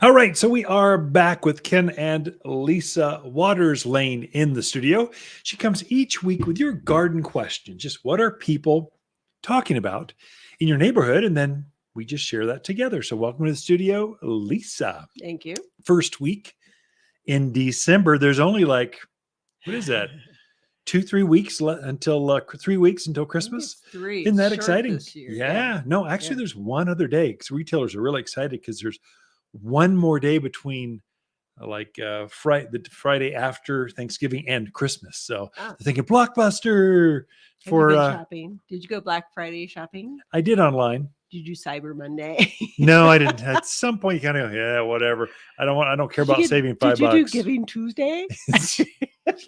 All right, so we are back with Ken and Lisa Waters Lane in the studio. She comes each week with your garden question. Just what are people talking about in your neighborhood? And then we just share that together. So welcome to the studio, Lisa. Thank you. First week in December. There's only like, what is that? 2-3 weeks until 3 weeks until I think Christmas. it's three. Isn't It's that short exciting? this year. Yeah. No, actually, Yeah. there's one other day because retailers are really excited because there's one more day between the Friday after Thanksgiving and Christmas. So Ah, they're thinking blockbuster have you for been shopping? Did you go Black Friday shopping? I did online. Did you Cyber Monday? No, I didn't. At some point, you kind of yeah, whatever. I don't care about saving Did you $5. do Giving Tuesday?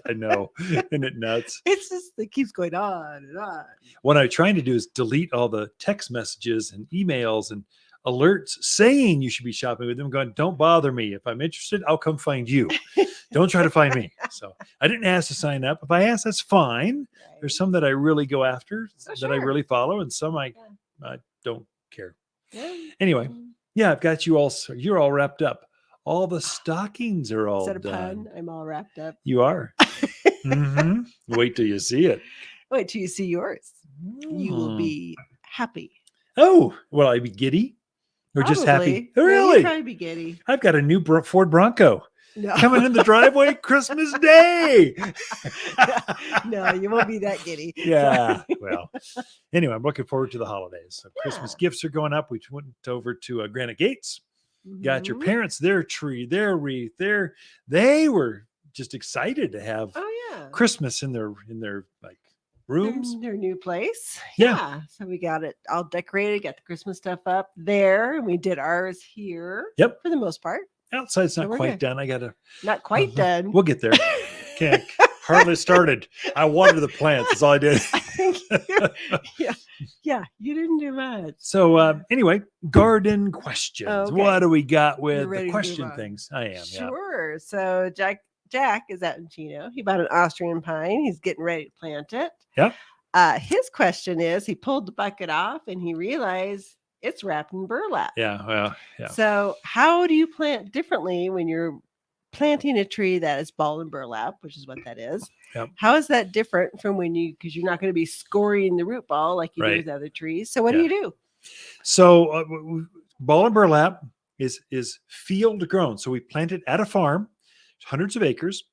I know, isn't it nuts? It's just it keeps going on and on. What I'm trying to do is delete all the text messages and emails and alerts saying you should be shopping with them. Going, don't bother me. If I'm interested, I'll come find you. Don't try to find me. So I didn't ask to sign up. If I ask, that's fine. Right. There's some that I really go after Oh, that I sure. really follow, and some I Yeah. don't care. Yeah. Anyway, yeah, I've got you all. You're all wrapped up. All the stockings are all Is that a done. pun? I'm all wrapped up. You are. Mm-hmm. Wait till you see it. Wait till you see yours. You will Mm. be happy. Oh, will I be giddy or just happy? Probably. Yeah, Really? you'll probably be giddy. I've got a new Ford Bronco No. coming in the driveway Christmas Day. No, you won't be that giddy. Yeah. Well, anyway, I'm looking forward to the holidays. So Christmas Yeah. gifts are going up. We went over to Granite Gates. Got your Mhm. parents their tree, their wreath, they were just excited to have Oh yeah. Christmas in their like rooms. Their new place. Yeah. So we got it all decorated, got the Christmas stuff up there, and we did ours here. Yep. For the most part. Outside's So not we're quite good. done. I gotta Not quite done. We'll get there. Can't hardly started. I watered the plants. That's all I did. yeah, you didn't do much. So anyway, garden questions. Okay. What do we got You're with ready the to question move on. things? I am. Yeah. Sure. So Jack is out in Chino. He bought an Austrian pine. He's getting ready to plant it. Yeah. His question is, he pulled the bucket off and he realized it's wrapped in burlap. Yeah. Well. Yeah. So how do you plant differently when you're planting a tree that is ball and burlap, which is what that is? Yep. How is that different from because you're not going to be scoring the root ball like you do Right. with other trees? So what do you do? So ball and burlap is field grown. So we plant it at a farm, hundreds of acres.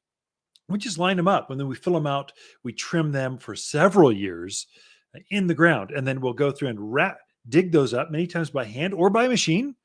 We just line them up and then we fill them out. We trim them for several years in the ground, and then we'll go through and dig those up many times by hand or by machine.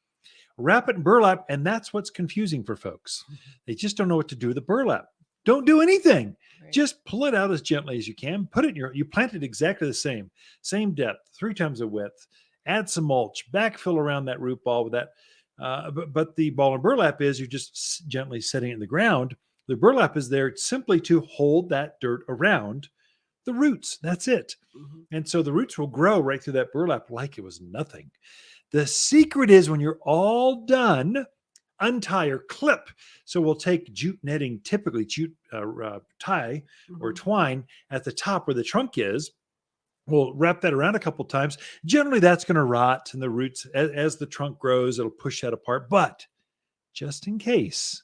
Wrap it in burlap, and that's what's confusing for folks. They just don't know what to do with the burlap. Don't do anything. Right. Just pull it out as gently as you can. Put it you plant it exactly the same depth, 3 times the width. Add some mulch, backfill around that root ball with that. But the ball and burlap is you're just gently setting it in the ground. The burlap is there simply to hold that dirt around the roots. That's it. Mhm. And so the roots will grow right through that burlap like it was nothing. The secret is when you're all done, untie or clip. So we'll take jute netting, typically jute tie or Mhm. twine at the top where the trunk is. We'll wrap that around a couple times. Generally, that's going to rot, and the roots, as the trunk grows, it'll push that apart. But just in case,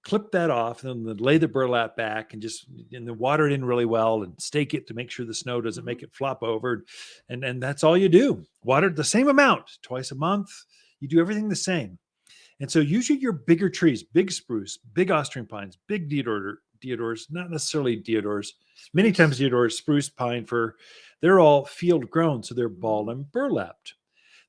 clip that off, and then lay the burlap back, and then water it in really well, and stake it to make sure the snow doesn't make it flop over. And that's all you do. Water the same amount twice a month. You do everything the same. And so usually your bigger trees, big spruce, big Austrian pines, big deodars, not necessarily deodars. Many times deodars, spruce, pine, fir, they're all field grown, so they're ball and burlapped.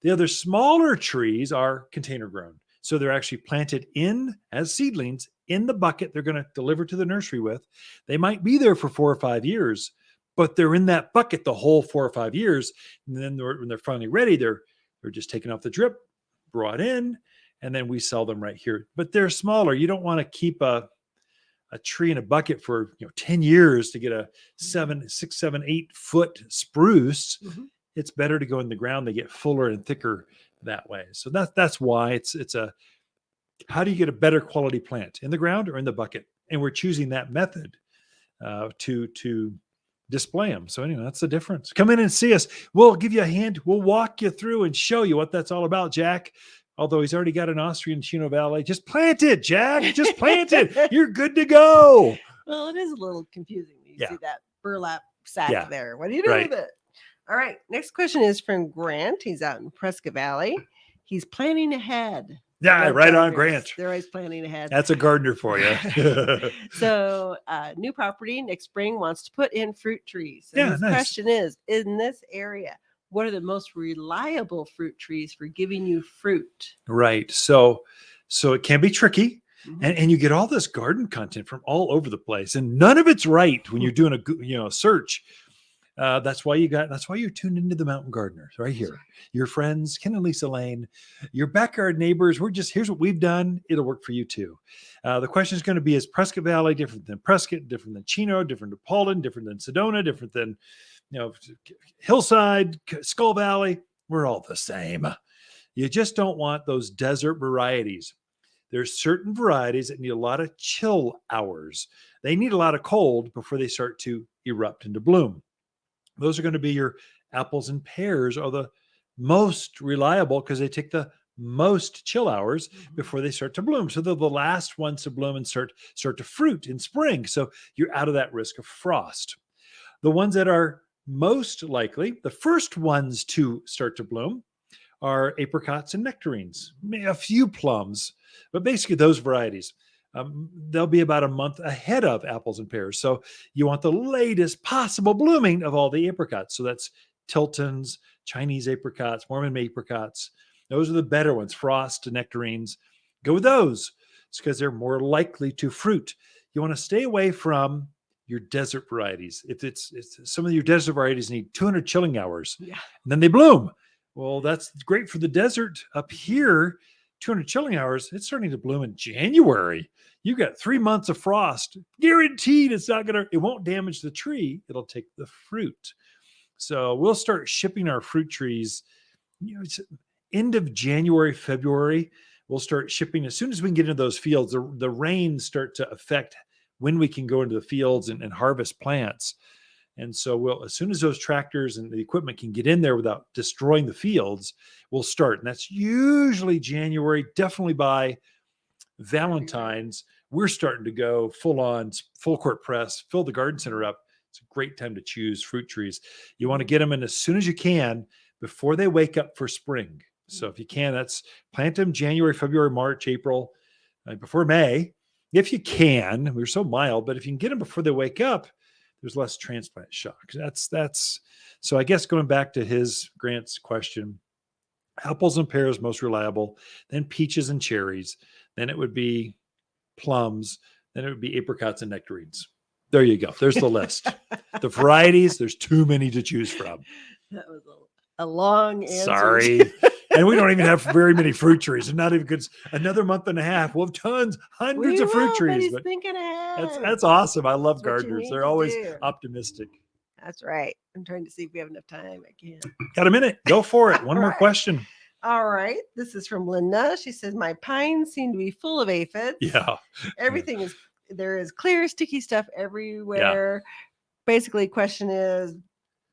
The other smaller trees are container grown. So they're actually planted in as seedlings in the bucket they're going to deliver to the nursery with. They might be there for 4 or 5 years, but they're in that bucket the whole 4 or 5 years. And then when they're finally ready, they're just taken off the drip, brought in, and then we sell them right here. But they're smaller. You don't want to keep a tree in a bucket for 10 years to get a 6, 7, 8 foot spruce. Mhm. It's better to go in the ground. They get fuller and thicker that way. So that's why it's how do you get a better quality plant, in the ground or in the bucket? And we're choosing that method to display them. So anyway, that's the difference. Come in and see us. We'll give you a hand. We'll walk you through and show you what that's all about, Jack. Although he's already got an Austrian Chino Valley. Just plant it, Jack. Just plant it. You're good to go. Well, it is a little confusing when you Yeah. see that burlap sack Yeah. there. What do you do Right. with it? All right. Next question is from Grant. He's out in Prescott Valley. He's planning ahead. Yeah, Love right on, gardeners. Grant. They're always planning ahead. That's a gardener for you. So, new property next spring wants to put in fruit trees. So Yeah, his nice. question is, in this area, what are the most reliable fruit trees for giving you fruit? Right. So it can be tricky. Mhm. And you get all this garden content from all over the place, and none of it's right when you're doing a search. That's why you tuned into the Mountain Gardeners right here. Your friends, Ken and Lisa Lane, your backyard neighbors. Here's what we've done. It'll work for you too. The question is going to be: is Prescott Valley different than Prescott? Different than Chino? Different than Paulden? Different than Sedona? Different than Hillside, Skull Valley? We're all the same. You just don't want those desert varieties. There's certain varieties that need a lot of chill hours. They need a lot of cold before they start to erupt into bloom. Those are going to be your apples and pears are the most reliable because they take the most chill hours before they start to bloom. So they're the last ones to bloom and start to fruit in spring. So you're out of that risk of frost. The ones that are most likely, the first ones to start to bloom are apricots and nectarines, a few plums, but basically those varieties. They'll be about a month ahead of apples and pears. So you want the latest possible blooming of all the apricots. So that's Tilton's, Chinese apricots, Mormon apricots. Those are the better ones, frost and nectarines. Go with those. It's because they're more likely to fruit. You want to stay away from your desert varieties. If it's some of your desert varieties need 200 chilling hours, and then they bloom. Well, that's great for the desert. Up here, 200 chilling hours, it's starting to bloom in January. You got 3 months of frost. Guaranteed it won't damage the tree. It'll take the fruit. So we'll start shipping our fruit trees, it's end of January, February. We'll start shipping as soon as we can get into those fields. The rains start to affect when we can go into the fields and harvest plants. And so as soon as those tractors and the equipment can get in there without destroying the fields, we'll start. And that's usually January, definitely by Valentine's. We're starting to go full court press, fill the garden center up. It's a great time to choose fruit trees. You want to get them in as soon as you can before they wake up for spring. So if you can, plant them January, February, March, April, before May. If you can, we're so mild, but if you can get them before they wake up, there's less transplant shock. So I guess going back to Grant's question, apples and pears most reliable, then peaches and cherries, then it would be plums, then it would be apricots and nectarines. There you go. There's the list. The varieties, there's too many to choose from. That was a long answer. Sorry. And we don't even have very many fruit trees. And not even good. Another month and a half. We'll have hundreds of fruit trees. But thinking ahead. That's awesome. I love That's what you gardeners. need They're to always do. optimistic. That's right. I'm trying to see if we have enough time. I can't. Got a minute? Go for it. One All more right. question. All right. This is from Linda. She says, my pines seem to be full of aphids. Yeah. Everything there is clear, sticky stuff everywhere. Basically, question is,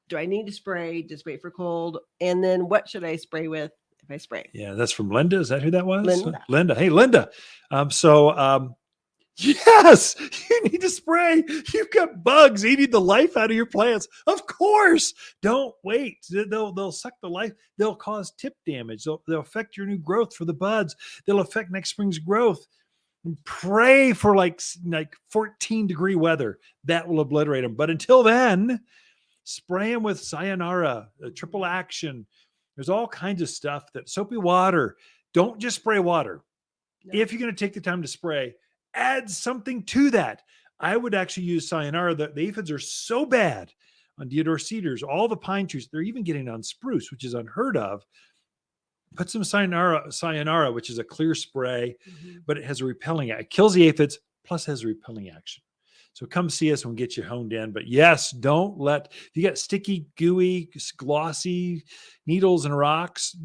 do I need to spray? Just wait for cold. And then what should I spray with if I spray? Yeah, that's from Linda. Is that who that was? Linda. Hey, Linda. Yes, you need to spray. You've got bugs eating the life out of your plants. Of course. Don't wait. They'll suck the life. They'll cause tip damage. They'll affect your new growth for the buds. They'll affect next spring's growth. Pray for like 14-degree weather. That will obliterate them. But until then, spray them with Sayonara, triple action. There's all kinds of stuff soapy water. Don't just spray water. No. If you're going to take the time to spray, add something to that. I would actually use Sayonara. The aphids are so bad on deodar cedars, all the pine trees. They're even getting on spruce, which is unheard of. Put some Sayonara, which is a clear spray, but it has a repelling action. It kills the aphids, plus has a repelling action. So come see us and we'll get you honed in. But yes, if you got sticky, gooey, glossy needles and rocks,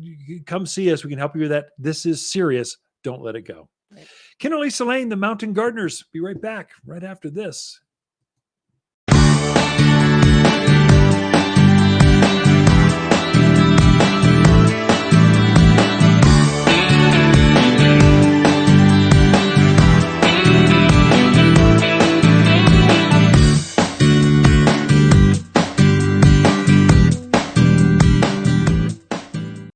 come see us. We can help you with that. This is serious. Don't let it go. Right. Ken and Lisa Lane, the Mountain Gardeners. Be right back right after this.